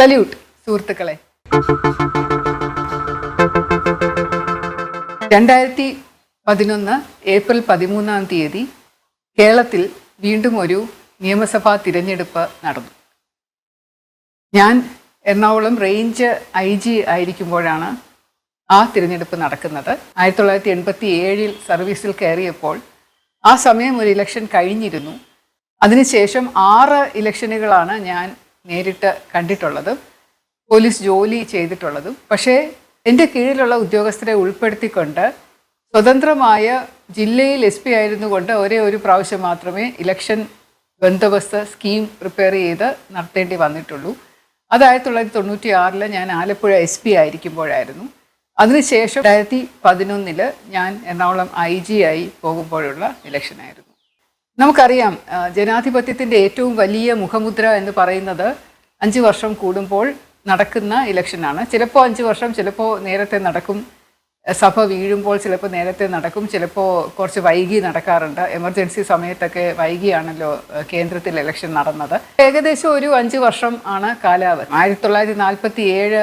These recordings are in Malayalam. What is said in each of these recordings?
സല്യൂട്ട് സുഹൃത്തുക്കളെ. 2011 ഏപ്രിൽ 13 കേരളത്തിൽ വീണ്ടും ഒരു നിയമസഭാ തിരഞ്ഞെടുപ്പ് നടന്നു. ഞാൻ എറണാകുളം റേഞ്ച് IG ആയിരിക്കുമ്പോഴാണ് ആ തിരഞ്ഞെടുപ്പ് നടക്കുന്നത്. 1987 സർവീസിൽ കയറിയപ്പോൾ ആ സമയം ഒരു ഇലക്ഷൻ കഴിഞ്ഞിരുന്നു. അതിനുശേഷം 6 ഇലക്ഷനുകളാണ് ഞാൻ നേരിട്ട് കണ്ടിട്ടുള്ളതും പോലീസ് ജോലി ചെയ്തിട്ടുള്ളതും. പക്ഷേ എൻ്റെ കീഴിലുള്ള ഉദ്യോഗസ്ഥരെ ഉൾപ്പെടുത്തിക്കൊണ്ട് സ്വതന്ത്രമായ ജില്ലയിൽ SP ആയിരുന്നു കൊണ്ട് ഒരേ ഒരു പ്രാവശ്യം മാത്രമേ ഇലക്ഷൻ ബന്ദോബസ്ത് സ്കീം പ്രിപ്പയർ ചെയ്ത് നടത്തേണ്ടി വന്നിട്ടുള്ളൂ. അത് 1996 ഞാൻ ആലപ്പുഴ SP ആയിരിക്കുമ്പോഴായിരുന്നു. അതിനുശേഷം 2011 ഞാൻ എറണാകുളം IG ആയി പോകുമ്പോഴുള്ള ഇലക്ഷനായിരുന്നു. നമുക്കറിയാം, ജനാധിപത്യത്തിൻ്റെ ഏറ്റവും വലിയ മുഖമുദ്ര എന്ന് പറയുന്നത് 5 വർഷം കൂടുമ്പോൾ നടക്കുന്ന ഇലക്ഷനാണ്. ചിലപ്പോൾ 5 വർഷം, ചിലപ്പോൾ നേരത്തെ നടക്കും. സഭ വീഴുമ്പോൾ ചിലപ്പോൾ നേരത്തെ നടക്കും, ചിലപ്പോൾ കുറച്ച് വൈകി നടക്കാറുണ്ട്. എമർജൻസി സമയത്തൊക്കെ വൈകിയാണല്ലോ കേന്ദ്രത്തിൽ ഇലക്ഷൻ നടന്നത്. ഏകദേശം ഒരു 5 വർഷം ആണ് കാലാവധി. 1947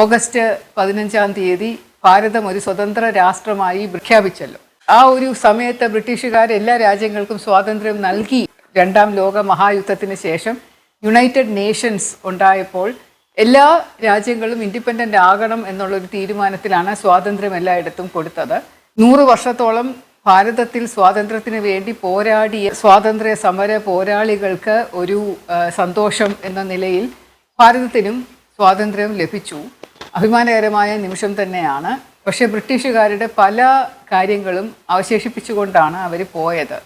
ഓഗസ്റ്റ് 15 ഭാരതം ഒരു സ്വതന്ത്ര രാഷ്ട്രമായി പ്രഖ്യാപിച്ചല്ലോ. ആ ഒരു സമയത്ത് ബ്രിട്ടീഷുകാർ എല്ലാ രാജ്യങ്ങൾക്കും സ്വാതന്ത്ര്യം നൽകി. 2ാം ലോക മഹായുദ്ധത്തിന് ശേഷം യുണൈറ്റഡ് നേഷൻസ് ഉണ്ടായപ്പോൾ എല്ലാ രാജ്യങ്ങളും ഇൻഡിപെൻഡൻ്റ് ആകണം എന്നുള്ളൊരു തീരുമാനത്തിലാണ് സ്വാതന്ത്ര്യം എല്ലായിടത്തും കൊടുത്തത്. 100 വർഷത്തോളം ഭാരതത്തിൽ സ്വാതന്ത്ര്യത്തിന് വേണ്ടി പോരാടിയ സ്വാതന്ത്ര്യ സമര പോരാളികൾക്ക് ഒരു സന്തോഷം എന്ന നിലയിൽ ഭാരതത്തിനും സ്വാതന്ത്ര്യം ലഭിച്ചു. അഭിമാനകരമായ നിമിഷം തന്നെയാണ്. പക്ഷേ ബ്രിട്ടീഷുകാരുടെ പല കാര്യങ്ങളും അവശേഷിപ്പിച്ചുകൊണ്ടാണ് അവർ പോയത്.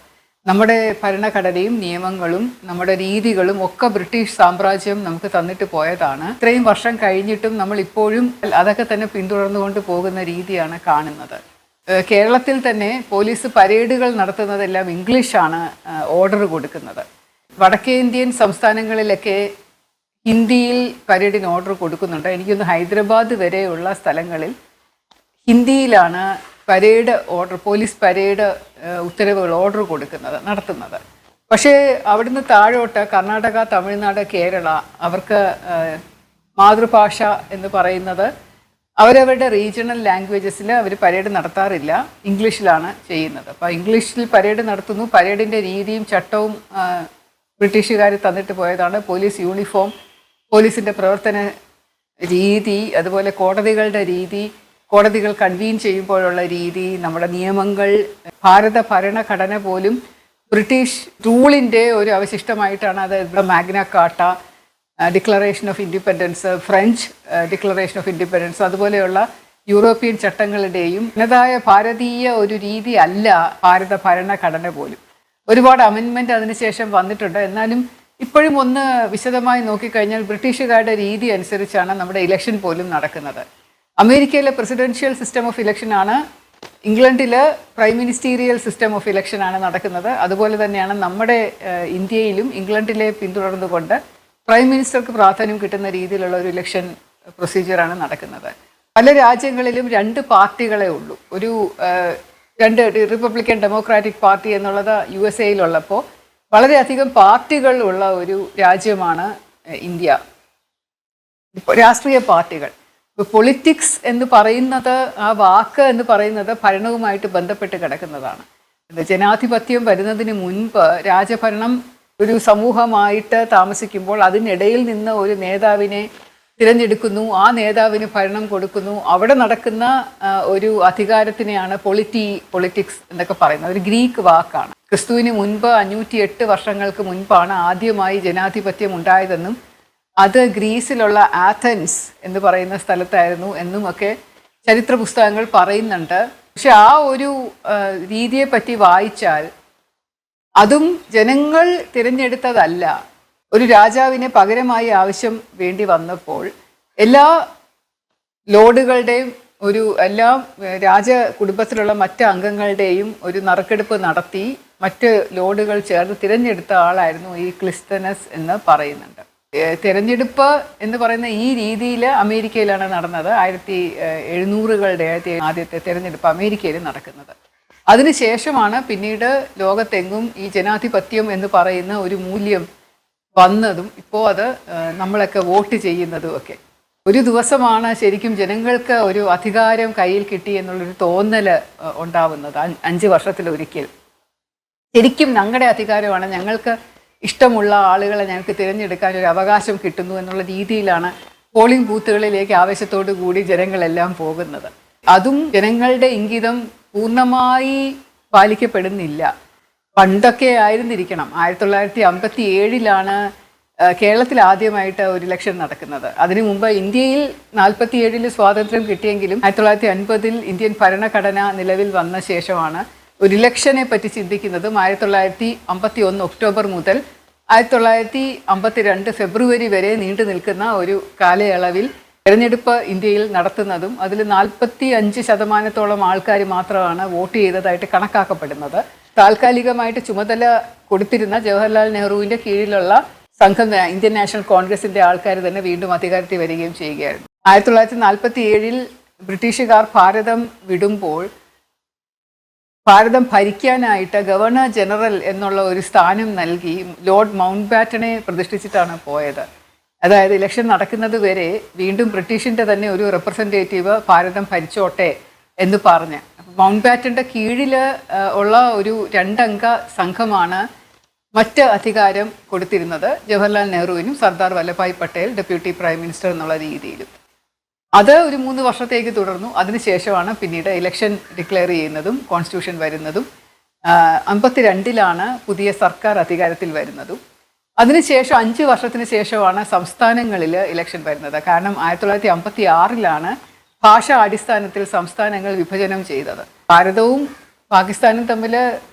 നമ്മുടെ ഭരണഘടനയും നിയമങ്ങളും നമ്മുടെ രീതികളും ഒക്കെ ബ്രിട്ടീഷ് സാമ്രാജ്യം നമുക്ക് തന്നിട്ട് പോയതാണ്. ഇത്രയും വർഷം കഴിഞ്ഞിട്ടും നമ്മൾ ഇപ്പോഴും അതൊക്കെ തന്നെ പിന്തുടർന്നുകൊണ്ട് പോകുന്ന രീതിയാണ് കാണുന്നത്. കേരളത്തിൽ തന്നെ പോലീസ് പരേഡുകൾ നടത്തുന്നതെല്ലാം ഇംഗ്ലീഷാണ് ഓർഡർ കൊടുക്കുന്നത്. വടക്കേന്ത്യൻ സംസ്ഥാനങ്ങളിലൊക്കെ ഹിന്ദിയിൽ പരേഡിന് ഓർഡർ കൊടുക്കുന്നുണ്ട്. എനിക്കൊന്ന് ഹൈദരാബാദ് വരെയുള്ള സ്ഥലങ്ങളിൽ ഹിന്ദിയിലാണ് പരേഡ് ഓർഡർ, പോലീസ് പരേഡ് ഉത്തരവുകൾ ഓർഡർ നടത്തുന്നത്. പക്ഷേ അവിടുന്ന് താഴോട്ട് കർണാടക, തമിഴ്നാട്, കേരള അവർക്ക് മാതൃഭാഷ എന്ന് പറയുന്നത് അവരവരുടെ റീജിയണൽ ലാംഗ്വേജസിൽ അവർ പരേഡ് നടത്താറില്ല, ഇംഗ്ലീഷിലാണ് ചെയ്യുന്നത്. അപ്പോൾ ഇംഗ്ലീഷിൽ പരേഡ് നടത്തുന്നു. പരേഡിൻ്റെ രീതിയും ചട്ടവും ബ്രിട്ടീഷുകാർ തന്നിട്ട് പോയതാണ്. പോലീസ് യൂണിഫോം, പോലീസിൻ്റെ പ്രവർത്തന രീതി, അതുപോലെ കോടതികളുടെ രീതി, കോടതികൾ കൺവീൻ ചെയ്യുമ്പോഴുള്ള രീതി, നമ്മുടെ നിയമങ്ങൾ, ഭാരത ഭരണഘടന പോലും ബ്രിട്ടീഷ് റൂളിൻ്റെ ഒരു അവശിഷ്ടമായിട്ടാണ്. അത് Magna Carta, declaration of independence, French declaration of independence, അതുപോലെയുള്ള യൂറോപ്യൻ ചട്ടങ്ങളുടെയും തനതായ ഭാരതീയ ഒരു രീതി അല്ല ഭാരത ഭരണഘടന പോലും. ഒരുപാട് അമെൻമെൻറ്റ് അതിനുശേഷം വന്നിട്ടുണ്ട്. എന്നാലും ഇപ്പോഴും ഒന്ന് വിശദമായി നോക്കിക്കഴിഞ്ഞാൽ ബ്രിട്ടീഷുകാരുടെ രീതി അനുസരിച്ചാണ് നമ്മുടെ ഇലക്ഷൻ പോലും നടക്കുന്നത്. അമേരിക്കയിലെ പ്രസിഡൻഷ്യൽ സിസ്റ്റം ഓഫ് ഇലക്ഷനാണ്, ഇംഗ്ലണ്ടിൽ പ്രൈം മിനിസ്റ്റീരിയൽ സിസ്റ്റം ഓഫ് ഇലക്ഷനാണ് നടക്കുന്നത്. അതുപോലെ തന്നെയാണ് നമ്മുടെ ഇന്ത്യയിലും ഇംഗ്ലണ്ടിലെ പിന്തുടർന്നുകൊണ്ട് പ്രൈം മിനിസ്റ്റർക്ക് പ്രാധാന്യം കിട്ടുന്ന രീതിയിലുള്ള ഒരു ഇലക്ഷൻ പ്രൊസീജിയറാണ് നടക്കുന്നത്. പല രാജ്യങ്ങളിലും 2 പാർട്ടികളെ ഉള്ളൂ. ഒരു 2 റിപ്പബ്ലിക്കൻ ഡെമോക്രാറ്റിക് പാർട്ടി എന്നുള്ളത് USA വളരെയധികം പാർട്ടികൾ ഉള്ള ഒരു രാജ്യമാണ് ഇന്ത്യ. രാഷ്ട്രീയ പാർട്ടികൾ. പൊളിറ്റിക്സ് എന്ന് പറയുന്നത്, ആ വാക്ക് എന്ന് പറയുന്നത് ഭരണവുമായിട്ട് ബന്ധപ്പെട്ട് കിടക്കുന്നതാണ്. ജനാധിപത്യം വരുന്നതിന് മുൻപ് രാജഭരണം ഒരു സമൂഹമായിട്ട് താമസിക്കുമ്പോൾ അതിനിടയിൽ നിന്ന് ഒരു നേതാവിനെ തിരഞ്ഞെടുക്കുന്നു, ആ നേതാവിന് ഭരണം കൊടുക്കുന്നു. അവിടെ നടക്കുന്ന ഒരു അധികാരത്തിനെയാണ് പൊളിറ്റിക്സ് എന്നൊക്കെ പറയുന്നത്. ഒരു ഗ്രീക്ക് വാക്കാണ്. ക്രിസ്തുവിന് മുൻപ് 508 വർഷങ്ങൾക്ക് മുൻപാണ് ആദ്യമായി ജനാധിപത്യം ഉണ്ടായതെന്നും അത് ഗ്രീസിലുള്ള ആഥൻസ് എന്ന് പറയുന്ന സ്ഥലത്തായിരുന്നു എന്നുമൊക്കെ ചരിത്ര പുസ്തകങ്ങൾ പറയുന്നുണ്ട്. പക്ഷെ ആ ഒരു രീതിയെ പറ്റി വായിച്ചാൽ അതും ജനങ്ങൾ തിരഞ്ഞെടുത്തതല്ല. ഒരു രാജാവിനെ പകരമായി ആവശ്യം വേണ്ടി വന്നപ്പോൾ എല്ലാ ലോഡുകളുടെയും എല്ലാ രാജ കുടുംബത്തിലുള്ള മറ്റ് അംഗങ്ങളുടെയും ഒരു നറുക്കെടുപ്പ് നടത്തി മറ്റ് ലോഡുകൾ ചേർന്ന് തിരഞ്ഞെടുത്ത ആളായിരുന്നു ഈ ക്ലിസ്തനസ് എന്ന് പറയുന്നുണ്ട്. തിരഞ്ഞെടുപ്പ് എന്ന് പറയുന്ന ഈ രീതിയിൽ അമേരിക്കയിലാണ് നടന്നത്. 1700കളുടെ ആദ്യത്തെ തിരഞ്ഞെടുപ്പ് അമേരിക്കയിൽ നടക്കുന്നത്. അതിനുശേഷമാണ് പിന്നീട് ലോകത്തെങ്ങും ഈ ജനാധിപത്യം എന്ന് പറയുന്ന ഒരു മൂല്യം വന്നതും ഇപ്പോൾ അത് നമ്മളൊക്കെ വോട്ട് ചെയ്യുന്നതും ഒക്കെ. ഒരു ദിവസമാണ് ശരിക്കും ജനങ്ങൾക്ക് ഒരു അധികാരം കയ്യിൽ കിട്ടി എന്നുള്ളൊരു തോന്നൽ ഉണ്ടാവുന്നത്. 5 വർഷത്തിലൊരിക്കൽ ശരിക്കും ഞങ്ങളുടെ അധികാരമാണ്, ഞങ്ങൾക്ക് ഇഷ്ടമുള്ള ആളുകളെ ഞങ്ങൾക്ക് തിരഞ്ഞെടുക്കാൻ ഒരു അവകാശം കിട്ടുന്നു എന്നുള്ള രീതിയിലാണ് പോളിംഗ് ബൂത്തുകളിലേക്ക് ആവേശത്തോടു കൂടി ജനങ്ങളെല്ലാം പോകുന്നത്. അതും ജനങ്ങളുടെ ഇംഗിതം പൂർണ്ണമായി പാലിക്കപ്പെടുന്നില്ല. പണ്ടൊക്കെ ആയിരുന്നിരിക്കണം. 1957 കേരളത്തിൽ ആദ്യമായിട്ട് ഒരു ഇലക്ഷൻ നടക്കുന്നത്. അതിനു മുമ്പ് ഇന്ത്യയിൽ 47 സ്വാതന്ത്ര്യം കിട്ടിയെങ്കിലും 1950 ഇന്ത്യൻ ഭരണഘടന നിലവിൽ വന്ന ശേഷമാണ് ഒരു ഇലക്ഷനെ പറ്റി ചിന്തിക്കുന്നതും. 1951 ഒക്ടോബർ മുതൽ 1952 ഫെബ്രുവരി വരെ നീണ്ടു നിൽക്കുന്ന ഒരു കാലയളവിൽ തെരഞ്ഞെടുപ്പ് ഇന്ത്യയിൽ നടത്തുന്നതും. അതിൽ 45% ആൾക്കാർ മാത്രമാണ് വോട്ട് ചെയ്തതായിട്ട് കണക്കാക്കപ്പെടുന്നത്. താൽക്കാലികമായിട്ട് ചുമതല കൊടുത്തിരുന്ന ജവഹർലാൽ നെഹ്റുവിൻ്റെ കീഴിലുള്ള സംഘം, ഇന്ത്യൻ നാഷണൽ കോൺഗ്രസിൻ്റെ ആൾക്കാർ തന്നെ വീണ്ടും അധികാരത്തിൽ വരികയും ചെയ്യുകയായിരുന്നു. 1947 ബ്രിട്ടീഷുകാർ ഭാരതം വിടുമ്പോൾ ഭാരതം ഭരിക്കാനായിട്ട് ഗവർണർ ജനറൽ എന്നുള്ള ഒരു സ്ഥാനം നൽകി ലോർഡ് മൗണ്ട് ബാറ്റനെ പ്രതിഷ്ഠിച്ചിട്ടാണ് പോയത്. അതായത് ഇലക്ഷൻ നടക്കുന്നത് വരെ വീണ്ടും ബ്രിട്ടീഷിൻ്റെ തന്നെ ഒരു റെപ്രസെൻറ്റേറ്റീവ് ഭാരതം ഭരിച്ചോട്ടെ എന്ന് പറഞ്ഞ്. മൗണ്ട് ബാറ്റൻ്റെ കീഴിൽ ഉള്ള ഒരു 2 അംഗ സംഘമാണ് മറ്റ് അധികാരം കൊടുത്തിരുന്നത് ജവഹർലാൽ നെഹ്റുവിനും Sardar Vallabhbhai Patel deputy prime minister എന്നുള്ള രീതിയിലും. അത് ഒരു 3 വർഷത്തേക്ക് തുടർന്നു. അതിനുശേഷമാണ് പിന്നീട് ഇലക്ഷൻ ഡിക്ലെയർ ചെയ്യുന്നതും കോൺസ്റ്റിറ്റ്യൂഷൻ വരുന്നതും. 52 പുതിയ സർക്കാർ അധികാരത്തിൽ വരുന്നതും. അതിനുശേഷം 5 വർഷത്തിന് ശേഷമാണ് സംസ്ഥാനങ്ങളിൽ ഇലക്ഷൻ വരുന്നത്. കാരണം 1956 ഭാഷാ അടിസ്ഥാനത്തിൽ സംസ്ഥാനങ്ങൾ വിഭജനം ചെയ്തത്. ഭാരതവും പാകിസ്ഥാനും തമ്മിൽ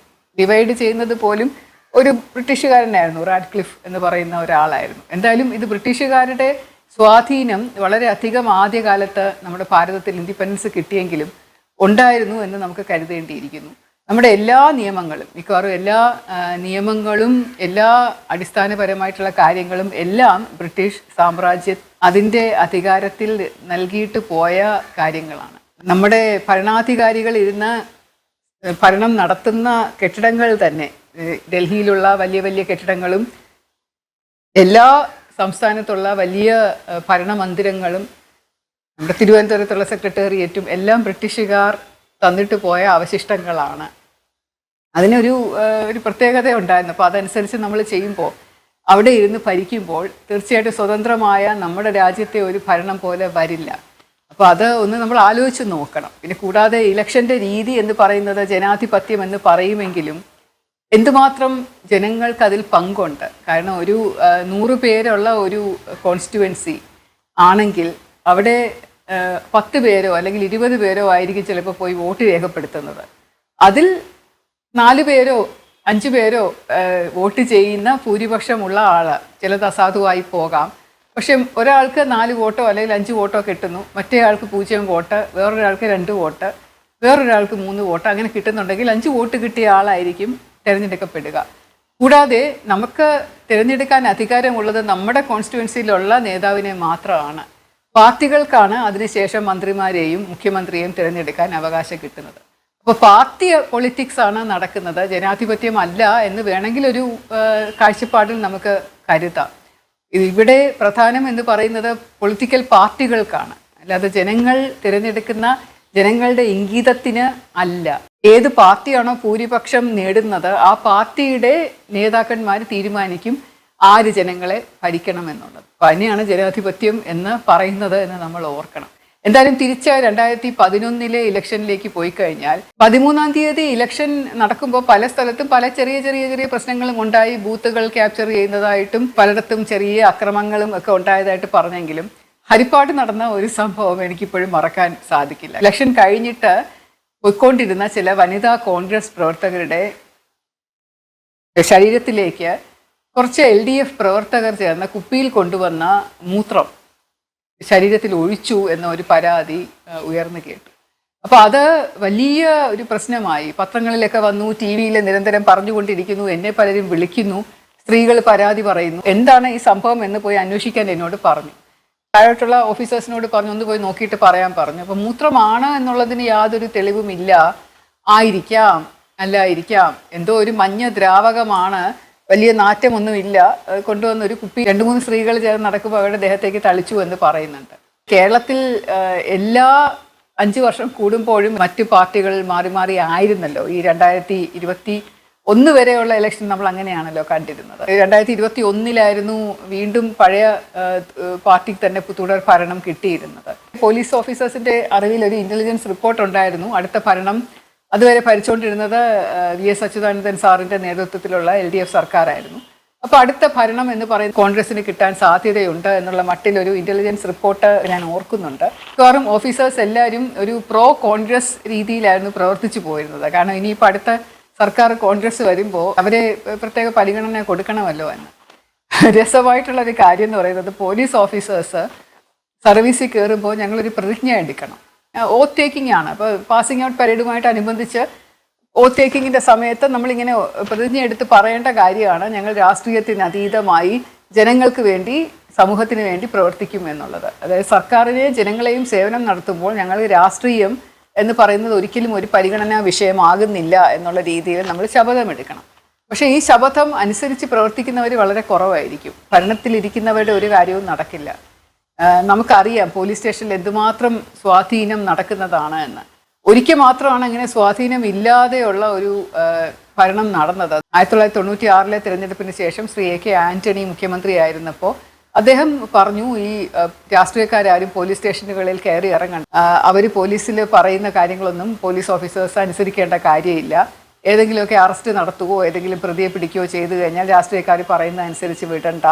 ഡിവൈഡ് ചെയ്യുന്നത് പോലും ഒരു ബ്രിട്ടീഷുകാരനായിരുന്നു, റാഡ്ക്ലിഫ് എന്ന് പറയുന്ന ഒരാളായിരുന്നു. എന്തായാലും ഇത് ബ്രിട്ടീഷുകാരുടെ സ്വാധീനം വളരെ അധികം ആദ്യകാലത്ത് നമ്മുടെ ഭാരതത്തിൽ ഇൻഡിപെൻഡൻസ് കിട്ടിയെങ്കിലും ഉണ്ടായിരുന്നു എന്ന് നമുക്ക് കരുതേണ്ടിയിരിക്കുന്നു. നമ്മുടെ എല്ലാ നിയമങ്ങളും, മിക്കവാറും എല്ലാ നിയമങ്ങളും, എല്ലാ അടിസ്ഥാനപരമായിട്ടുള്ള കാര്യങ്ങളും എല്ലാം ബ്രിട്ടീഷ് സാമ്രാജ്യം അതിൻ്റെ അധികാരത്തിൽ നൽകിയിട്ട് പോയ കാര്യങ്ങളാണ്. നമ്മുടെ ഭരണാധികാരികൾ ഇരുന്ന് ഭരണം നടത്തുന്ന കെട്ടിടങ്ങൾ തന്നെ, ഡൽഹിയിലുള്ള വലിയ വലിയ കെട്ടിടങ്ങളും എല്ലാ സംസ്ഥാനത്തുള്ള വലിയ ഭരണമന്ദിരങ്ങളും നമ്മുടെ തിരുവനന്തപുരത്തുള്ള സെക്രട്ടേറിയറ്റും എല്ലാം ബ്രിട്ടീഷുകാർ തന്നിട്ട് പോയ അവശിഷ്ടങ്ങളാണ്. അതിനൊരു പ്രത്യേകത ഉണ്ടായിരുന്നു. അപ്പോൾ അതനുസരിച്ച് നമ്മൾ ചെയ്യുമ്പോൾ, അവിടെ ഇരുന്ന് ഭരിക്കുമ്പോൾ തീർച്ചയായിട്ടും സ്വതന്ത്രമായ നമ്മുടെ രാജ്യത്തെ ഒരു ഭരണം പോലെ വരില്ല. അപ്പോൾ അത് ഒന്ന് നമ്മൾ ആലോചിച്ച് നോക്കണം. പിന്നെ കൂടാതെ ഇലക്ഷൻ്റെ രീതി എന്ന് പറയുന്നത് ജനാധിപത്യം എന്ന് പറയുമെങ്കിലും എന്തുമാത്രം ജനങ്ങൾക്ക് അതിൽ പങ്കുണ്ട്. കാരണം ഒരു 100 പേരുള്ള ഒരു കോൺസ്റ്റിറ്റ്യുവൻസി ആണെങ്കിൽ അവിടെ 10 പേരോ അല്ലെങ്കിൽ 20 പേരോ ആയിരിക്കും ചിലപ്പോൾ പോയി വോട്ട് രേഖപ്പെടുത്തുന്നത്. അതിൽ 4 പേരോ 5 പേരോ വോട്ട് ചെയ്യുന്ന ഭൂരിപക്ഷമുള്ള ആൾ ചിലത് അസാധുവായി പോകാം. പക്ഷെ ഒരാൾക്ക് 4 വോട്ടോ അല്ലെങ്കിൽ 5 വോട്ടോ കിട്ടുന്നു, മറ്റേ ആൾക്ക് 0 വോട്ട്, വേറൊരാൾക്ക് 2 വോട്ട്, വേറൊരാൾക്ക് 3 വോട്ട്, അങ്ങനെ കിട്ടുന്നുണ്ടെങ്കിൽ 5 വോട്ട് കിട്ടിയ ആളായിരിക്കും തിരഞ്ഞെടുക്കപ്പെടുക. കൂടാതെ നമുക്ക് തിരഞ്ഞെടുക്കാൻ അധികാരമുള്ളത് നമ്മുടെ കോൺസ്റ്റിറ്റ്യുവൻസിയിലുള്ള നേതാവിനെ മാത്രമാണ്. പാർട്ടികൾക്കാണ് അതിനുശേഷം മന്ത്രിമാരെയും മുഖ്യമന്ത്രിയെയും തിരഞ്ഞെടുക്കാൻ അവകാശം കിട്ടുന്നത്. അപ്പോൾ പാർട്ടി പൊളിറ്റിക്സ് ആണ് നടക്കുന്നത്, ജനാധിപത്യം അല്ല എന്ന് വേണമെങ്കിൽ ഒരു കാഴ്ചപ്പാടിൽ നമുക്ക് കരുതാം. ഇവിടെ പ്രധാനം എന്ന് പറയുന്നത് പൊളിറ്റിക്കൽ പാർട്ടികൾക്കാണ്, അല്ലാതെ ജനങ്ങൾ തിരഞ്ഞെടുക്കുന്ന ജനങ്ങളുടെ ഇംഗിതത്തിന് അല്ല. ഏത് പാർട്ടിയാണോ ഭൂരിപക്ഷം നേടുന്നത് ആ പാർട്ടിയുടെ നേതാക്കന്മാർ തീരുമാനിക്കും ആര് ജനങ്ങളെ ഭരിക്കണമെന്നുള്ളത്. അപ്പോൾ അതിനെയാണ് ജനാധിപത്യം എന്ന് പറയുന്നത് എന്ന് നമ്മൾ ഓർക്കണം. എന്തായാലും തിരിച്ച് 2011 ഇലക്ഷനിലേക്ക് പോയി കഴിഞ്ഞാൽ 13-ാം തീയതി ഇലക്ഷൻ നടക്കുമ്പോൾ പല സ്ഥലത്തും പല ചെറിയ പ്രശ്നങ്ങളും ഉണ്ടായി. ബൂത്തുകൾ ക്യാപ്ചർ ചെയ്യുന്നതായിട്ടും പലയിടത്തും ചെറിയ അക്രമങ്ങളും ഒക്കെ ഉണ്ടായതായിട്ട് പറഞ്ഞെങ്കിലും ഹരിപ്പാട് നടന്ന ഒരു സംഭവം എനിക്കിപ്പോഴും മറക്കാൻ സാധിക്കില്ല. ഇലക്ഷൻ കഴിഞ്ഞിട്ട് പോയിക്കൊണ്ടിരുന്ന ചില വനിതാ കോൺഗ്രസ് പ്രവർത്തകരുടെ ശരീരത്തിലേക്ക് കുറച്ച് LDF പ്രവർത്തകർ ചേർന്ന് കുപ്പിയിൽ കൊണ്ടുവന്ന മൂത്രം ശരീരത്തിൽ ഒഴിച്ചു എന്ന ഒരു പരാതി ഉയർന്നു കേട്ടു. അപ്പോൾ അത് വലിയ ഒരു പ്രശ്നമായി. പത്രങ്ങളിലൊക്കെ വന്നു, TV-യിൽ നിരന്തരം പറഞ്ഞുകൊണ്ടിരിക്കുന്നു, എന്നെ പലരും വിളിക്കുന്നു, സ്ത്രീകൾ പരാതി പറയുന്നു. എന്താണ് ഈ സംഭവം എന്ന് പോയി അന്വേഷിക്കാൻ എന്നോട് പറഞ്ഞു. താഴോട്ടുള്ള ഓഫീസേഴ്സിനോട് പറഞ്ഞു ഒന്ന് പോയി നോക്കിയിട്ട് പറയാൻ പറഞ്ഞു. അപ്പോൾ മൂത്രമാണ് എന്നുള്ളതിന് യാതൊരു തെളിവുമില്ല. ആയിരിക്കാം, അല്ലായിരിക്കാം, എന്തോ ഒരു മഞ്ഞ ദ്രാവകമാണ് വലിയ നാറ്റമൊന്നുമില്ല, കൊണ്ടുവന്ന ഒരു കുപ്പി 2-3 സ്ത്രീകൾ ചേർന്ന് നടക്കുമ്പോൾ അവരുടെ ദേഹത്തേക്ക് തളിച്ചു എന്ന് പറയുന്നുണ്ട്. കേരളത്തിൽ എല്ലാ 5 വർഷം കൂടുമ്പോഴും മറ്റു പാർട്ടികൾ മാറി മാറി ആയിരുന്നല്ലോ. ഈ 2021 വരെയുള്ള ഇലക്ഷൻ നമ്മൾ അങ്ങനെയാണല്ലോ കണ്ടിരുന്നത്. 2021 വീണ്ടും പഴയ പാർട്ടിക്ക് തന്നെ തുടർ ഭരണം കിട്ടിയിരുന്നത്. പോലീസ് ഓഫീസേഴ്സിന്റെ അറിവിൽ ഒരു ഇന്റലിജൻസ് റിപ്പോർട്ട് ഉണ്ടായിരുന്നു. അടുത്ത ഭരണം അതുവരെ ഭരിച്ചുകൊണ്ടിരുന്നത് VS അച്യുതാനന്ദൻ സാറിന്റെ നേതൃത്വത്തിലുള്ള LDF സർക്കാരായിരുന്നു. അപ്പോൾ അടുത്ത ഭരണം എന്ന് പറയുന്നത് കോൺഗ്രസിന് കിട്ടാൻ സാധ്യതയുണ്ട് എന്നുള്ള മട്ടിലൊരു ഇന്റലിജൻസ് റിപ്പോർട്ട് ഞാൻ ഓർക്കുന്നുണ്ട്. മിക്കവാറും ഓഫീസേഴ്സ് എല്ലാവരും ഒരു പ്രോ കോൺഗ്രസ് രീതിയിലായിരുന്നു പ്രവർത്തിച്ചു പോയിരുന്നത്. കാരണം ഇനിയിപ്പോൾ അടുത്ത സർക്കാർ കോൺഗ്രസ് വരുമ്പോൾ അവരെ പ്രത്യേക പരിഗണന കൊടുക്കണമല്ലോ എന്ന്. രസമായിട്ടുള്ളൊരു കാര്യം എന്ന് പറയുന്നത് പോലീസ് ഓഫീസേഴ്സ് സർവീസിൽ കയറുമ്പോൾ ഞങ്ങളൊരു പ്രതിജ്ഞ എടുക്കണം. ഓത്ത് ടേക്കിംഗ് ആണ്. അപ്പോൾ പാസിംഗ് ഔട്ട് പരേഡുമായിട്ട് അനുബന്ധിച്ച് ഓത്ത് ടേക്കിങ്ങിൻ്റെ സമയത്ത് നമ്മളിങ്ങനെ പ്രതിജ്ഞ എടുത്ത് പറയേണ്ട കാര്യമാണ് ഞങ്ങൾ രാഷ്ട്രീയത്തിന് അതീതമായി ജനങ്ങൾക്ക് വേണ്ടി സമൂഹത്തിന് വേണ്ടി പ്രവർത്തിക്കും എന്നുള്ളത്. അതായത് സർക്കാരിനെയും ജനങ്ങളെയും സേവനം നടത്തുമ്പോൾ ഞങ്ങൾ രാഷ്ട്രീയം എന്ന് പറയുന്നത് ഒരിക്കലും ഒരു പരിഗണനാ വിഷയമാകുന്നില്ല എന്നുള്ള രീതിയിൽ നമ്മൾ ശപഥമെടുക്കണം. പക്ഷേ ഈ ശപഥം അനുസരിച്ച് പ്രവർത്തിക്കുന്നവർ വളരെ കുറവായിരിക്കും. ഭരണത്തിലിരിക്കുന്നവരുടെ ഒരു കാര്യവും നടക്കില്ല. നമുക്കറിയാം പോലീസ് സ്റ്റേഷനിൽ എന്തുമാത്രം സ്വാധീനം നടക്കുന്നതാണ് എന്ന്. ഒരിക്കൽ മാത്രമാണ് അങ്ങനെ സ്വാധീനം ഇല്ലാതെയുള്ള ഒരു ഭരണം നടന്നത്. 1996 തിരഞ്ഞെടുപ്പിന് ശേഷം ശ്രീ AK ആന്റണി മുഖ്യമന്ത്രിയായിരുന്നപ്പോൾ അദ്ദേഹം പറഞ്ഞു, ഈ രാഷ്ട്രീയക്കാരും പോലീസ് സ്റ്റേഷനുകളിൽ കയറി ഇറങ്ങണം, അവർ പോലീസിൽ പറയുന്ന കാര്യങ്ങളൊന്നും പോലീസ് ഓഫീസേഴ്സ് അനുസരിക്കേണ്ട കാര്യമില്ല, ഏതെങ്കിലുമൊക്കെ അറസ്റ്റ് നടത്തുകയോ ഏതെങ്കിലും പ്രതിയെ പിടിക്കുകയോ ചെയ്തു കഴിഞ്ഞാൽ രാഷ്ട്രീയക്കാർ പറയുന്ന അനുസരിച്ച് വിടണ്ട,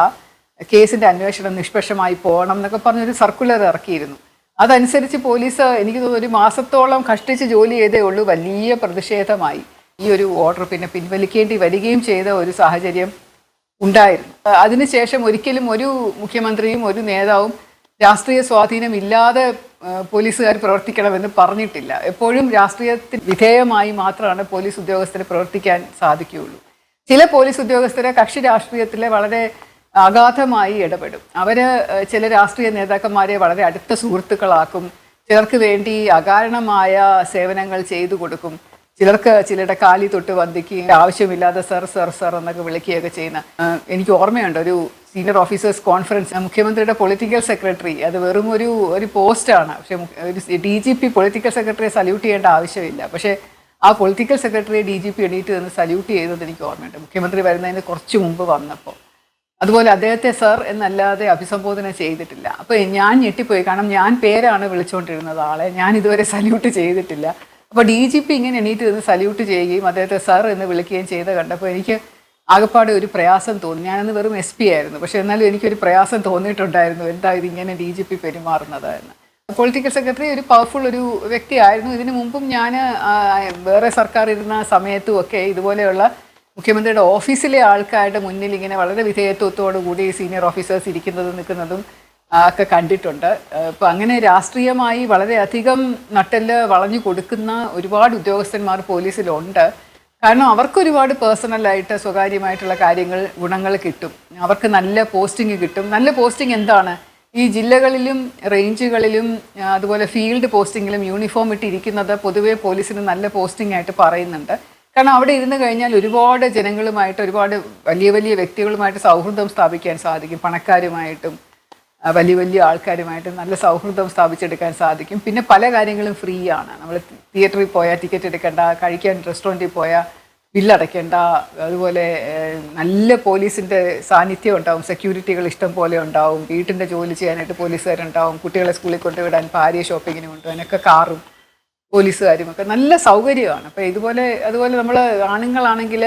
കേസിൻ്റെ അന്വേഷണം നിഷ്പക്ഷമായി പോകണം എന്നൊക്കെ പറഞ്ഞൊരു സർക്കുലർ ഇറക്കിയിരുന്നു. അതനുസരിച്ച് പോലീസ് എനിക്ക് തോന്നുന്നു 1 മാസത്തോളം കഷ്ടിച്ച് ജോലി ചെയ്തേ ഉള്ളൂ. വലിയ പ്രതിഷേധമായി ഈ ഒരു ഓർഡർ പിന്നെ പിൻവലിക്കേണ്ടി വരികയും ചെയ്ത ഒരു സാഹചര്യം ഉണ്ടായിരുന്നു. അതിനുശേഷം ഒരിക്കലും ഒരു മുഖ്യമന്ത്രിയും ഒരു നേതാവും രാഷ്ട്രീയ സ്വാധീനം ഇല്ലാതെ പോലീസുകാർ പ്രവർത്തിക്കണമെന്ന് പറഞ്ഞിട്ടില്ല. എപ്പോഴും രാഷ്ട്രീയത്തിന് വിധേയമായി മാത്രമാണ് പോലീസ് ഉദ്യോഗസ്ഥരെ പ്രവർത്തിക്കാൻ സാധിക്കുകയുള്ളൂ. ചില പോലീസ് ഉദ്യോഗസ്ഥരെ കക്ഷി രാഷ്ട്രീയത്തിലെ വളരെ അഗാധമായി ഇടപെടും. അവർ ചില രാഷ്ട്രീയ നേതാക്കന്മാരെ വളരെ അടുത്ത സുഹൃത്തുക്കളാക്കും, ചിലർക്ക് വേണ്ടി അകാരണമായ സേവനങ്ങൾ ചെയ്തു കൊടുക്കും, ചിലരുടെ കാലി തൊട്ട് വന്ദിക്കുകയും ആവശ്യമില്ലാതെ സർ സർ സർ എന്നൊക്കെ വിളിക്കുകയൊക്കെ ചെയ്യുന്ന എനിക്ക് ഓർമ്മയുണ്ട്. ഒരു സീനിയർ ഓഫീസേഴ്സ് കോൺഫറൻസ് മുഖ്യമന്ത്രിയുടെ പൊളിറ്റിക്കൽ സെക്രട്ടറി, അത് വെറും ഒരു പോസ്റ്റാണ്. പക്ഷേ ഒരു DGP പൊളിറ്റിക്കൽ സെക്രട്ടറിയെ സല്യൂട്ട് ചെയ്യേണ്ട ആവശ്യമില്ല. പക്ഷേ ആ പൊളിറ്റിക്കൽ സെക്രട്ടറിയെ DGP എണീറ്റ് നിന്ന് സല്യൂട്ട് ചെയ്തത് എനിക്ക് ഓർമ്മയുണ്ട്, മുഖ്യമന്ത്രി വരുന്നതിന് കുറച്ച് മുമ്പ് വന്നപ്പോൾ. അതുപോലെ അദ്ദേഹത്തെ സർ എന്നല്ലാതെ അഭിസംബോധന ചെയ്തിട്ടില്ല. അപ്പോൾ ഞാൻ ഞെട്ടിപ്പോയി, കാരണം ഞാൻ പേരാണ് വിളിച്ചുകൊണ്ടിരുന്നത് ആളെ, ഞാൻ ഇതുവരെ സല്യൂട്ട് ചെയ്തിട്ടില്ല. അപ്പോൾ DGP ഇങ്ങനെ എണീറ്റ് നിന്ന് സല്യൂട്ട് ചെയ്യുകയും അദ്ദേഹത്തെ സർ എന്ന് വിളിക്കുകയും ചെയ്ത് കണ്ടപ്പോൾ എനിക്ക് ആകെപ്പാടെ ഒരു പ്രയാസം തോന്നി. ഞാനന്ന് വെറും SP ആയിരുന്നു, പക്ഷേ എന്നാലും എനിക്കൊരു പ്രയാസം തോന്നിയിട്ടുണ്ടായിരുന്നു, എന്താ ഇതിങ്ങനെ DGP പെരുമാറുന്നത് എന്ന്. പൊളിറ്റിക്കൽ സെക്രട്ടറി ഒരു പവർഫുൾ ഒരു വ്യക്തിയായിരുന്നു. ഇതിനു മുമ്പും ഞാൻ വേറെ സർക്കാർ ഇരുന്ന സമയത്തും ഒക്കെ ഇതുപോലെയുള്ള മുഖ്യമന്ത്രിയുടെ ഓഫീസിലെ ആൾക്കാരുടെ മുന്നിൽ ഇങ്ങനെ വളരെ വിധേയത്വത്തോടു കൂടി സീനിയർ ഓഫീസേഴ്സ് ഇരിക്കുന്നതും നിൽക്കുന്നതും ഒക്കെ കണ്ടിട്ടുണ്ട്. അപ്പോൾ അങ്ങനെ രാഷ്ട്രീയമായി വളരെയധികം നട്ടെല്ല് വളഞ്ഞു കൊടുക്കുന്ന ഒരുപാട് ഉദ്യോഗസ്ഥന്മാർ പോലീസിലുണ്ട്. കാരണം അവർക്ക് ഒരുപാട് പേഴ്സണലായിട്ട് സ്വകാര്യമായിട്ടുള്ള ഗുണങ്ങൾ കിട്ടും. അവർക്ക് നല്ല പോസ്റ്റിംഗ് കിട്ടും. നല്ല പോസ്റ്റിംഗ് എന്താണ്? ഈ ജില്ലകളിലും റേഞ്ചുകളിലും അതുപോലെ ഫീൽഡ് പോസ്റ്റിങ്ങിലും യൂണിഫോം ഇട്ടിരിക്കുന്നത് പൊതുവേ പോലീസിന് നല്ല പോസ്റ്റിംഗ് ആയിട്ട് പറയുന്നുണ്ട്. കാരണം അവിടെ ഇരുന്ന് കഴിഞ്ഞാൽ ഒരുപാട് ജനങ്ങളുമായിട്ട്, ഒരുപാട് വലിയ വലിയ വ്യക്തികളുമായിട്ട് സൗഹൃദം സ്ഥാപിക്കാൻ സാധിക്കും. പണക്കാരുമായിട്ടും വലിയ വലിയ ആൾക്കാരുമായിട്ടും നല്ല സൗഹൃദം സ്ഥാപിച്ചെടുക്കാൻ സാധിക്കും. പിന്നെ പല കാര്യങ്ങളും ഫ്രീ ആണ്. നമ്മൾ തിയേറ്ററിൽ പോയാൽ ടിക്കറ്റ് എടുക്കേണ്ട, കഴിക്കാൻ റെസ്റ്റോറൻറ്റിൽ പോയാൽ ബില്ലടയ്ക്കേണ്ട, അതുപോലെ നല്ല പോലീസിൻ്റെ സാന്നിധ്യം ഉണ്ടാവും, സെക്യൂരിറ്റികൾ ഇഷ്ടം പോലെ ഉണ്ടാവും, വീട്ടിൻ്റെ ജോലി ചെയ്യാനായിട്ട് പോലീസുകാരുണ്ടാവും, കുട്ടികളെ സ്കൂളിൽ കൊണ്ടുവിടാൻ ഭാര്യ ഷോപ്പിങ്ങിന് കൊണ്ടുപോകാനൊക്കെ കാറും പോലീസുകാരുമൊക്കെ നല്ല സൗകര്യമാണ്. അപ്പോൾ അതുപോലെ നമ്മൾ ആണുങ്ങളാണെങ്കിൽ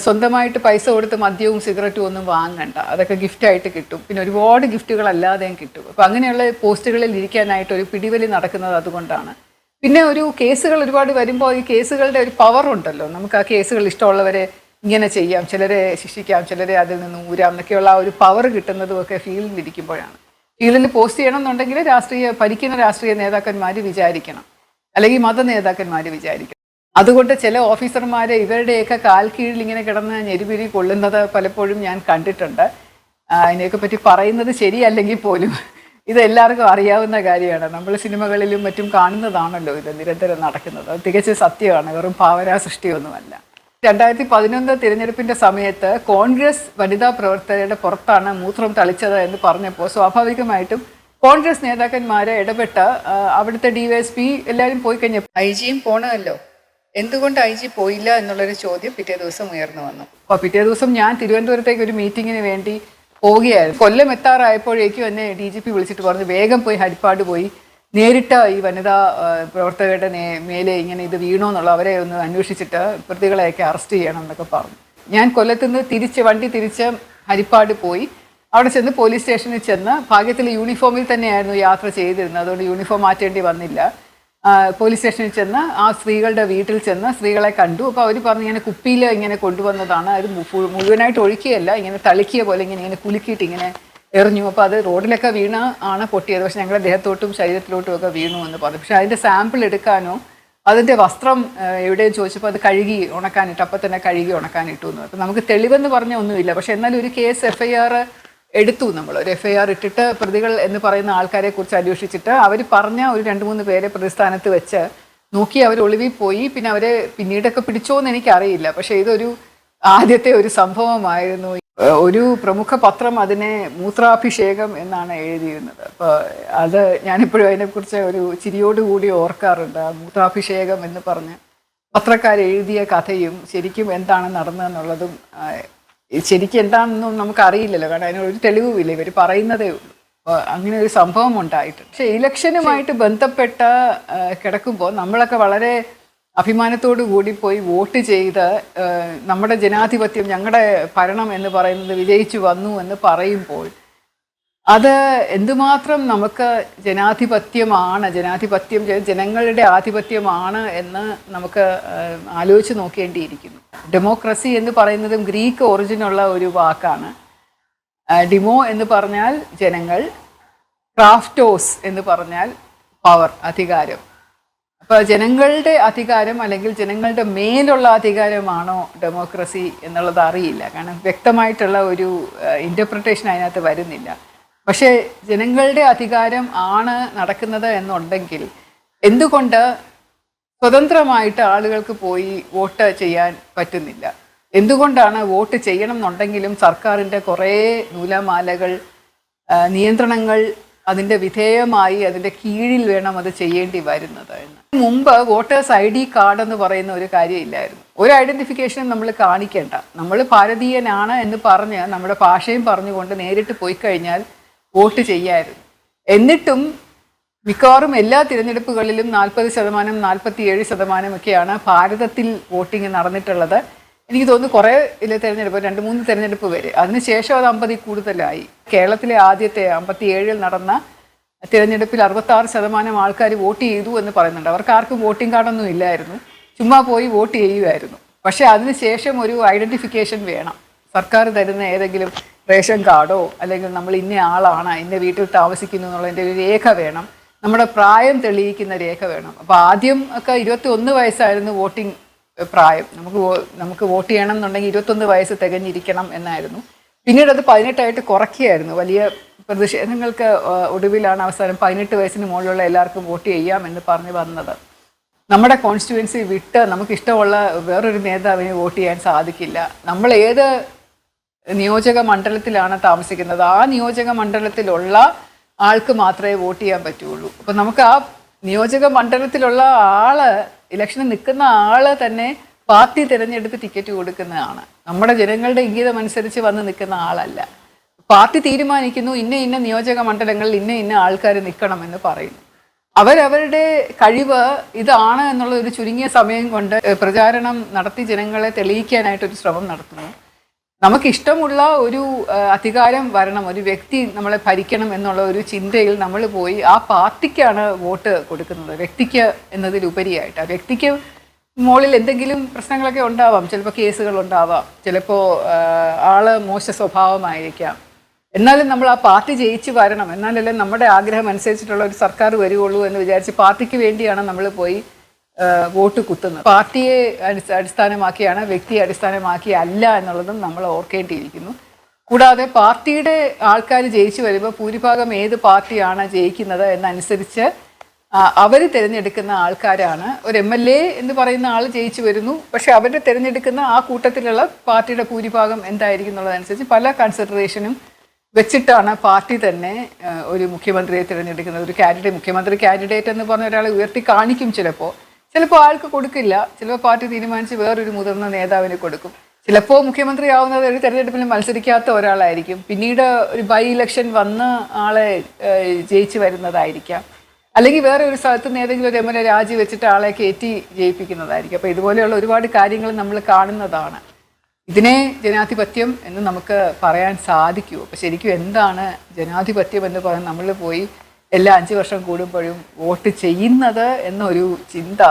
സ്വന്തമായിട്ട് പൈസ കൊടുത്ത് മദ്യവും സിഗരറ്റും ഒന്നും വാങ്ങണ്ട, അതൊക്കെ ഗിഫ്റ്റായിട്ട് കിട്ടും. പിന്നെ ഒരുപാട് ഗിഫ്റ്റുകളല്ലാതെയും കിട്ടും. അപ്പോൾ അങ്ങനെയുള്ള പോസ്റ്റുകളിൽ ഇരിക്കാനായിട്ട് ഒരു പിടിവലി നടക്കുന്നത് അതുകൊണ്ടാണ്. പിന്നെ ഒരു കേസുകൾ ഒരുപാട് വരുമ്പോൾ ഈ കേസുകളുടെ ഒരു പവർ ഉണ്ടല്ലോ, നമുക്ക് ആ കേസുകൾ ഇഷ്ടമുള്ളവരെ ഇങ്ങനെ ചെയ്യാം, ചിലരെ ശിക്ഷിക്കാം, ചിലരെ അതിൽ നിന്ന് ഊരാം എന്നൊക്കെയുള്ള ആ ഒരു പവർ കിട്ടുന്നതുമൊക്കെ ഫീൽഡിൽ ഇരിക്കുമ്പോഴാണ്. ഫീൽഡിൽ പോസ്റ്റ് ചെയ്യണം എന്നുണ്ടെങ്കിൽ ഭരിക്കുന്ന രാഷ്ട്രീയ നേതാക്കന്മാർ വിചാരിക്കണം, അല്ലെങ്കിൽ മത നേതാക്കന്മാർ വിചാരിക്കണം. അതുകൊണ്ട് ചില ഓഫീസർമാരെ ഇവരുടെയൊക്കെ കാൽ കീഴിൽ ഇങ്ങനെ കിടന്ന് ഞെരിപിരി കൊള്ളുന്നത് പലപ്പോഴും ഞാൻ കണ്ടിട്ടുണ്ട്. അതിനെയൊക്കെ പറ്റി പറയുന്നത് ശരിയല്ലെങ്കിൽ പോലും ഇത് എല്ലാവർക്കും അറിയാവുന്ന കാര്യമാണ്. നമ്മൾ സിനിമകളിലും മറ്റും കാണുന്നതാണല്ലോ ഇത് നിരന്തരം നടക്കുന്നത്. അത് തികച്ചും സത്യമാണ്, വെറും ഭാവനാ സൃഷ്ടിയൊന്നുമല്ല. 2011 തിരഞ്ഞെടുപ്പിന്റെ സമയത്ത് കോൺഗ്രസ് വനിതാ പ്രവർത്തകരുടെ പുറത്താണ് മൂത്രം തളിച്ചത് എന്ന് പറഞ്ഞപ്പോൾ സ്വാഭാവികമായിട്ടും കോൺഗ്രസ് നേതാക്കന്മാരെ ഇടപെട്ട് അവിടുത്തെ DYSP എല്ലാവരും പോയി കഴിഞ്ഞപ്പോൾ IG പോണമല്ലോ, എന്തുകൊണ്ട് IG പോയില്ല എന്നുള്ളൊരു ചോദ്യം പിറ്റേ ദിവസം ഉയർന്നു വന്നു. അപ്പോൾ പിറ്റേ ദിവസം ഞാൻ തിരുവനന്തപുരത്തേക്ക് ഒരു മീറ്റിങ്ങിന് വേണ്ടി പോവുകയായിരുന്നു. കൊല്ലം എത്താറായപ്പോഴേക്കും എന്നെ DGP വിളിച്ചിട്ട് പറഞ്ഞു വേഗം പോയി ഹരിപ്പാട് പോയി നേരിട്ട് ഈ വനിതാ പ്രവർത്തകരുടെ മേലെ ഇങ്ങനെ ഇത് വീണോ എന്നുള്ള അവരെ ഒന്ന് അന്വേഷിച്ചിട്ട് പ്രതികളെയൊക്കെ അറസ്റ്റ് ചെയ്യണം എന്നൊക്കെ പറഞ്ഞു. ഞാൻ കൊല്ലത്തുനിന്ന് വണ്ടി തിരിച്ച് ഹരിപ്പാട് പോയി. അവിടെ ചെന്ന് പോലീസ് സ്റ്റേഷനിൽ ചെന്ന് ഭാഗ്യത്തിൽ യൂണിഫോമിൽ തന്നെയായിരുന്നു യാത്ര ചെയ്തിരുന്നത്, അതുകൊണ്ട് യൂണിഫോം മാറ്റേണ്ടി വന്നില്ല. പോലീസ് സ്റ്റേഷനിൽ ചെന്ന് ആ സ്ത്രീകളുടെ വീട്ടിൽ ചെന്ന് സ്ത്രീകളെ കണ്ടു. അപ്പോൾ അവർ പറഞ്ഞു ഇങ്ങനെ കുപ്പിയിൽ ഇങ്ങനെ കൊണ്ടുവന്നതാണ്, അത് മുഴുവനായിട്ട് ഒഴുക്കിയല്ല, ഇങ്ങനെ തളിക്കിയ പോലെ ഇങ്ങനെ കുലുക്കിയിട്ട് ഇങ്ങനെ എറിഞ്ഞു. അപ്പോൾ അത് റോഡിലൊക്കെ വീണ് ആണ് പൊട്ടിയത്, പക്ഷെ ഞങ്ങളുടെ ദേഹത്തോട്ടും ശരീരത്തിലോട്ടും ഒക്കെ വീണു എന്ന് പറഞ്ഞു. പക്ഷെ അതിൻ്റെ സാമ്പിൾ എടുക്കാനോ അതിൻ്റെ വസ്ത്രം എവിടെയും ചോദിച്ചപ്പോൾ അത് കഴുകി ഉണക്കാനിട്ട്, അപ്പം തന്നെ കഴുകി ഉണക്കാനിട്ടു എന്ന്. അപ്പം നമുക്ക് തെളിവെന്ന് പറഞ്ഞ ഒന്നുമില്ല. പക്ഷെ എന്നാലും ഒരു കേസ് FIR എടുത്തു. നമ്മൾ ഒരു FIR ഇട്ടിട്ട് പ്രതികൾ എന്ന് പറയുന്ന ആൾക്കാരെ കുറിച്ച് അന്വേഷിച്ചിട്ട് അവർ പറഞ്ഞ ഒരു 2-3 പേരെ പ്രതിസ്ഥാനത്ത് വെച്ച് നോക്കി അവർ ഒളിവിൽ പോയി. പിന്നെ അവരെ പിന്നീടൊക്കെ പിടിച്ചോ എന്ന് എനിക്കറിയില്ല. പക്ഷേ ഇതൊരു ആദ്യത്തെ ഒരു സംഭവമായിരുന്നു. ഒരു പ്രമുഖ പത്രം അതിനെ മൂത്രാഭിഷേകം എന്നാണ് എഴുതിയിരുന്നത്. അപ്പോൾ അത് ഞാനിപ്പോഴും അതിനെക്കുറിച്ച് ഒരു ചിരിയോടുകൂടി ഓർക്കാറുണ്ട്. മൂത്രാഭിഷേകം എന്ന് പറഞ്ഞ് പത്രക്കാരെഴുതിയ കഥയും ശരിക്കും എന്താണ് നടന്നതെന്നുള്ളതും ശരിക്കും എന്താണെന്നും നമുക്കറിയില്ലല്ലോ, കാരണം അതിനൊരു തെളിവുമില്ല, ഇവർ പറയുന്നതേ ഉള്ളൂ. അങ്ങനെ ഒരു സംഭവം ഉണ്ടായിട്ടുണ്ട്. പക്ഷേ ഇലക്ഷനുമായിട്ട് ബന്ധപ്പെട്ട കിടക്കുമ്പോൾ നമ്മളൊക്കെ വളരെ അഭിമാനത്തോടു കൂടി പോയി വോട്ട് ചെയ്ത് നമ്മുടെ ജനാധിപത്യം, ഞങ്ങളുടെ ഭരണം എന്ന് പറയുന്നത് വിജയിച്ചു വന്നു എന്ന് പറയുമ്പോൾ അത് എന്തുമാത്രം നമുക്ക് ജനാധിപത്യം ജനങ്ങളുടെ ആധിപത്യമാണ് എന്ന് നമുക്ക് ആലോചിച്ച് നോക്കേണ്ടിയിരിക്കുന്നു. ഡെമോക്രസി എന്ന് പറയുന്നതും ഗ്രീക്ക് ഒറിജിനുള്ള ഒരു വാക്കാണ്. ഡിമോ എന്ന് പറഞ്ഞാൽ ജനങ്ങൾ, ക്രാഫ്റ്റോസ് എന്ന് പറഞ്ഞാൽ പവർ, അധികാരം. അപ്പോൾ ജനങ്ങളുടെ അധികാരം അല്ലെങ്കിൽ ജനങ്ങളുടെ മേലുള്ള അധികാരമാണോ ഡെമോക്രസി എന്നുള്ളത് അറിയില്ല, കാരണം വ്യക്തമായിട്ടുള്ള ഒരു ഇൻ്റർപ്രിട്ടേഷൻ അതിനകത്ത് വരുന്നില്ല. പക്ഷേ ജനങ്ങളുടെ അധികാരം ആണ് നടക്കുന്നത് എന്നുണ്ടെങ്കിൽ എന്തുകൊണ്ട് സ്വതന്ത്രമായിട്ട് ആളുകൾക്ക് പോയി വോട്ട് ചെയ്യാൻ പറ്റുന്നില്ല? എന്തുകൊണ്ടാണ് വോട്ട് ചെയ്യണം എന്നുണ്ടെങ്കിലും സർക്കാരിൻ്റെ കുറേ നൂലാമാലകൾ, നിയന്ത്രണങ്ങൾ അതിൻ്റെ വിധേയമായി അതിൻ്റെ കീഴിൽ വേണം അത് ചെയ്യേണ്ടി വരുന്നത് എന്ന്? മുമ്പ് വോട്ടേഴ്സ് ID കാർഡ് എന്ന് പറയുന്ന ഒരു കാര്യമില്ലായിരുന്നു. ഒരു ഐഡൻറ്റിഫിക്കേഷനും നമ്മൾ കാണിക്കേണ്ട, നമ്മൾ ഭാരതീയനാണ് എന്ന് പറഞ്ഞ് നമ്മുടെ ഭാഷയും പറഞ്ഞുകൊണ്ട് നേരിട്ട് പോയി കഴിഞ്ഞാൽ വോട്ട് ചെയ്യായിരുന്നു. എന്നിട്ടും മിക്കവാറും എല്ലാ തിരഞ്ഞെടുപ്പുകളിലും 40%, 47% ഒക്കെയാണ് ഭാരതത്തിൽ വോട്ടിംഗ് നടന്നിട്ടുള്ളത്. എനിക്ക് തോന്നുന്നു കുറേ തിരഞ്ഞെടുപ്പ് 2-3 തിരഞ്ഞെടുപ്പ് വരെ, അതിനുശേഷം അത് 50 കൂടുതലായി. കേരളത്തിലെ ആദ്യത്തെ 57 നടന്ന തിരഞ്ഞെടുപ്പിൽ 66% ആൾക്കാർ വോട്ട് ചെയ്തു എന്ന് പറയുന്നുണ്ട്. അവർക്ക് ആർക്കും വോട്ടിംഗ് കാർഡൊന്നും ഇല്ലായിരുന്നു, ചുമ്മാ പോയി വോട്ട് ചെയ്യുമായിരുന്നു. പക്ഷേ അതിനുശേഷം ഒരു ഐഡൻറ്റിഫിക്കേഷൻ വേണം. സർക്കാർ തരുന്ന ഏതെങ്കിലും റേഷൻ കാർഡോ അല്ലെങ്കിൽ നമ്മൾ ഇന്ന ആളാണ്, ഇന്ന വീട്ടിൽ താമസിക്കുന്നു എന്നുള്ളതിൻ്റെ ഒരു രേഖ വേണം, നമ്മുടെ പ്രായം തെളിയിക്കുന്ന രേഖ വേണം. അപ്പോൾ ആദ്യം ഒക്കെ 21 വയസ്സായിരുന്നു വോട്ടിംഗ് പ്രായം. നമുക്ക് വോട്ട് ചെയ്യണം എന്നുണ്ടെങ്കിൽ 21 വയസ്സ് തികഞ്ഞിരിക്കണം എന്നായിരുന്നു. പിന്നീട് അത് 18 കുറയ്ക്കുകയായിരുന്നു. വലിയ പ്രതിഷേധങ്ങൾക്ക് ഒടുവിലാണ് അവസാനം 18 വയസ്സിന് മുകളിലുള്ള എല്ലാവർക്കും വോട്ട് ചെയ്യാം എന്ന് പറഞ്ഞ് വന്നത്. നമ്മുടെ കോൺസ്റ്റിറ്റ്യുവൻസി വിട്ട് നമുക്കിഷ്ടമുള്ള വേറൊരു നേതാവിന് വോട്ട് ചെയ്യാൻ സാധിക്കില്ല. നമ്മൾ ഏത് നിയോജക മണ്ഡലത്തിലാണ് താമസിക്കുന്നത് ആ നിയോജക മണ്ഡലത്തിലുള്ള ആൾക്ക് മാത്രമേ വോട്ട് ചെയ്യാൻ പറ്റുള്ളൂ. അപ്പം നമുക്ക് ആ നിയോജക മണ്ഡലത്തിലുള്ള ആള്, ഇലക്ഷന് നിൽക്കുന്ന ആള് തന്നെ പാർട്ടി തിരഞ്ഞെടുത്ത് ടിക്കറ്റ് കൊടുക്കുന്നതാണ്. നമ്മുടെ ജനങ്ങളുടെ ഇംഗിതം അനുസരിച്ച് വന്ന് നിൽക്കുന്ന ആളല്ല. പാർട്ടി തീരുമാനിക്കുന്നു ഇന്ന നിയോജക മണ്ഡലങ്ങളിൽ ഇന്ന ആൾക്കാർ നിൽക്കണം എന്ന് പറയുന്നു. അവരവരുടെ കഴിവ് ഇതാണ് എന്നുള്ള ഒരു ചുരുങ്ങിയ സമയം കൊണ്ട് പ്രചാരണം നടത്തി ജനങ്ങളെ തെളിയിക്കാനായിട്ടൊരു ശ്രമം നടത്തുന്നു. നമുക്കിഷ്ടമുള്ള ഒരു അധികാരം വരണം, ഒരു വ്യക്തി നമ്മളെ ഭരിക്കണം എന്നുള്ള ഒരു ചിന്തയിൽ നമ്മൾ പോയി ആ പാർട്ടിക്കാണ് വോട്ട് കൊടുക്കുന്നത്, വ്യക്തിക്ക് എന്നതിലുപരിയായിട്ട്. ആ വ്യക്തിക്ക് മുകളിൽ എന്തെങ്കിലും പ്രശ്നങ്ങളൊക്കെ ഉണ്ടാവാം, ചിലപ്പോൾ കേസുകൾ ഉണ്ടാവാം, ചിലപ്പോൾ ആള് മോശ സ്വഭാവമായിരിക്കാം. എന്നാലും നമ്മൾ ആ പാർട്ടി ജയിച്ച് വരണം, എന്നാലല്ലേ നമ്മുടെ ആഗ്രഹം അനുസരിച്ചിട്ടുള്ള ഒരു സർക്കാർ വരുവുള്ളൂ എന്ന് വിചാരിച്ച് പാർട്ടിക്ക് വേണ്ടിയാണ് നമ്മൾ പോയി വോട്ട് കുത്തുന്നത്. പാർട്ടിയെ അടിസ്ഥാനമാക്കിയാണ്, വ്യക്തിയെ അടിസ്ഥാനമാക്കി അല്ല എന്നുള്ളതും നമ്മൾ ഓർക്കേണ്ടിയിരിക്കുന്നു. കൂടാതെ പാർട്ടിയുടെ ആൾക്കാർ ജയിച്ചു വരുമ്പോൾ ഭൂരിഭാഗം ഏത് പാർട്ടിയാണ് ജയിക്കുന്നത് എന്നനുസരിച്ച് അവർ തിരഞ്ഞെടുക്കുന്ന ആൾക്കാരാണ്. ഒരു MLA എന്ന് പറയുന്ന ആൾ ജയിച്ചു വരുന്നു, പക്ഷെ അവരുടെ തിരഞ്ഞെടുക്കുന്ന ആ കൂട്ടത്തിലുള്ള പാർട്ടിയുടെ ഭൂരിഭാഗം എന്തായിരിക്കും എന്നുള്ളതനുസരിച്ച് പല കൺസിഡറേഷനും വെച്ചിട്ടാണ് പാർട്ടി തന്നെ ഒരു മുഖ്യമന്ത്രിയെ തിരഞ്ഞെടുക്കുന്നത്. ഒരു മുഖ്യമന്ത്രി കാൻഡിഡേറ്റ് എന്ന് പറഞ്ഞ ഒരാളെ ഉയർത്തി കാണിക്കും. ചിലപ്പോൾ ആൾക്ക് കൊടുക്കില്ല, ചിലപ്പോൾ പാർട്ടി തീരുമാനിച്ച് വേറൊരു മുതിർന്ന നേതാവിന് കൊടുക്കും. ചിലപ്പോൾ മുഖ്യമന്ത്രി ആവുന്നത് ഒരു തെരഞ്ഞെടുപ്പിൽ മത്സരിക്കാത്ത ഒരാളായിരിക്കും, പിന്നീട് ഒരു ബൈ ഇലക്ഷൻ വന്ന് ആളെ ജയിച്ചു വരുന്നതായിരിക്കാം, അല്ലെങ്കിൽ വേറെ ഒരു സ്ഥലത്ത് നിന്ന് ഏതെങ്കിലും ഒരു MLA രാജിവെച്ചിട്ട് ആളെ കയറ്റി ജയിപ്പിക്കുന്നതായിരിക്കും. അപ്പോൾ ഇതുപോലെയുള്ള ഒരുപാട് കാര്യങ്ങൾ നമ്മൾ കാണുന്നതാണ്. ഇതിനെ ജനാധിപത്യം എന്ന് നമുക്ക് പറയാൻ സാധിക്കുമോ? അപ്പോൾ ശരിക്കും എന്താണ് ജനാധിപത്യം എന്ന് പറഞ്ഞാൽ നമ്മൾ പോയി എല്ലാ 5 വർഷം കൂടുമ്പോഴും വോട്ട് ചെയ്യുന്നത് എന്നൊരു ചിന്ത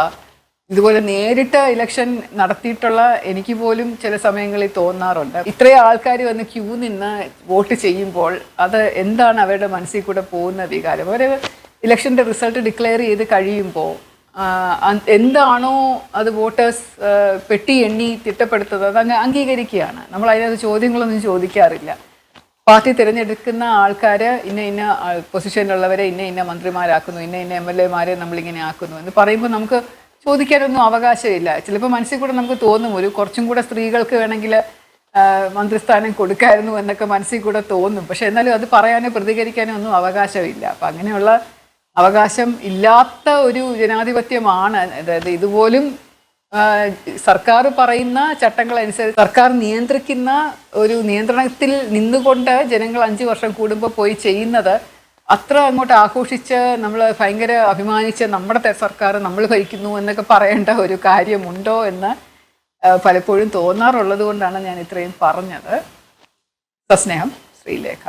ഇതുപോലെ നേരിട്ട് ഇലക്ഷൻ നടത്തിയിട്ടുള്ള എനിക്ക് പോലും ചില സമയങ്ങളിൽ തോന്നാറുണ്ട്. ഇത്രയും ആൾക്കാർ വന്ന് ക്യൂ നിന്ന് വോട്ട് ചെയ്യുമ്പോൾ അത് എന്താണ് അവരുടെ മനസ്സിൽ കൂടെ പോകുന്ന വികാരം? അവർ ഇലക്ഷൻ്റെ റിസൾട്ട് ഡിക്ലെയർ ചെയ്ത് കഴിയുമ്പോൾ എന്താണോ അത് വോട്ടേഴ്സ് പെട്ടി എണ്ണി തിട്ടപ്പെടുത്തുന്നത് അത് അങ്ങ് അംഗീകരിക്കുകയാണ്. നമ്മൾ അതിനകത്ത് ചോദ്യങ്ങളൊന്നും ചോദിക്കാറില്ല. പാർട്ടി തിരഞ്ഞെടുക്കുന്ന ആൾക്കാർ ഇന്ന പൊസിഷനിലുള്ളവരെ ഇന്ന മന്ത്രിമാരാക്കുന്നു, ഇന്ന MLA-മാരെ നമ്മളിങ്ങനെ ആക്കുന്നു എന്ന് പറയുമ്പോൾ നമുക്ക് ചോദിക്കാനൊന്നും അവകാശമില്ല. ചിലപ്പോൾ മനസ്സിൽ കൂടെ നമുക്ക് തോന്നും കുറച്ചും കൂടെ സ്ത്രീകൾക്ക് വേണമെങ്കിൽ മന്ത്രിസ്ഥാനം കൊടുക്കായിരുന്നു എന്നൊക്കെ മനസ്സിൽ കൂടെ തോന്നും. പക്ഷെ എന്നാലും അത് പറയാനോ പ്രതികരിക്കാനോ ഒന്നും അവകാശമില്ല. അപ്പം അങ്ങനെയുള്ള അവകാശം ഇല്ലാത്ത ഒരു ജനാധിപത്യമാണ്. അതായത് ഇതുപോലും സർക്കാർ പറയുന്ന ചട്ടങ്ങളനുസരിച്ച് സർക്കാർ നിയന്ത്രിക്കുന്ന ഒരു നിയന്ത്രണത്തിൽ നിന്നുകൊണ്ട് ജനങ്ങൾ 5 വർഷം കൂടുമ്പോൾ പോയി ചെയ്യുന്നത് അത്ര അങ്ങോട്ട് ആഘോഷിച്ച് നമ്മൾ ഭയങ്കര അഭിമാനിച്ച് നമ്മുടെ സർക്കാർ നമ്മൾ ഭരിക്കുന്നു എന്നൊക്കെ പറയേണ്ട ഒരു കാര്യമുണ്ടോ എന്ന് പലപ്പോഴും തോന്നാറുള്ളത് കൊണ്ടാണ് ഞാൻ ഇത്രയും പറഞ്ഞത്. സസ്നേഹം, ശ്രീലേഖ.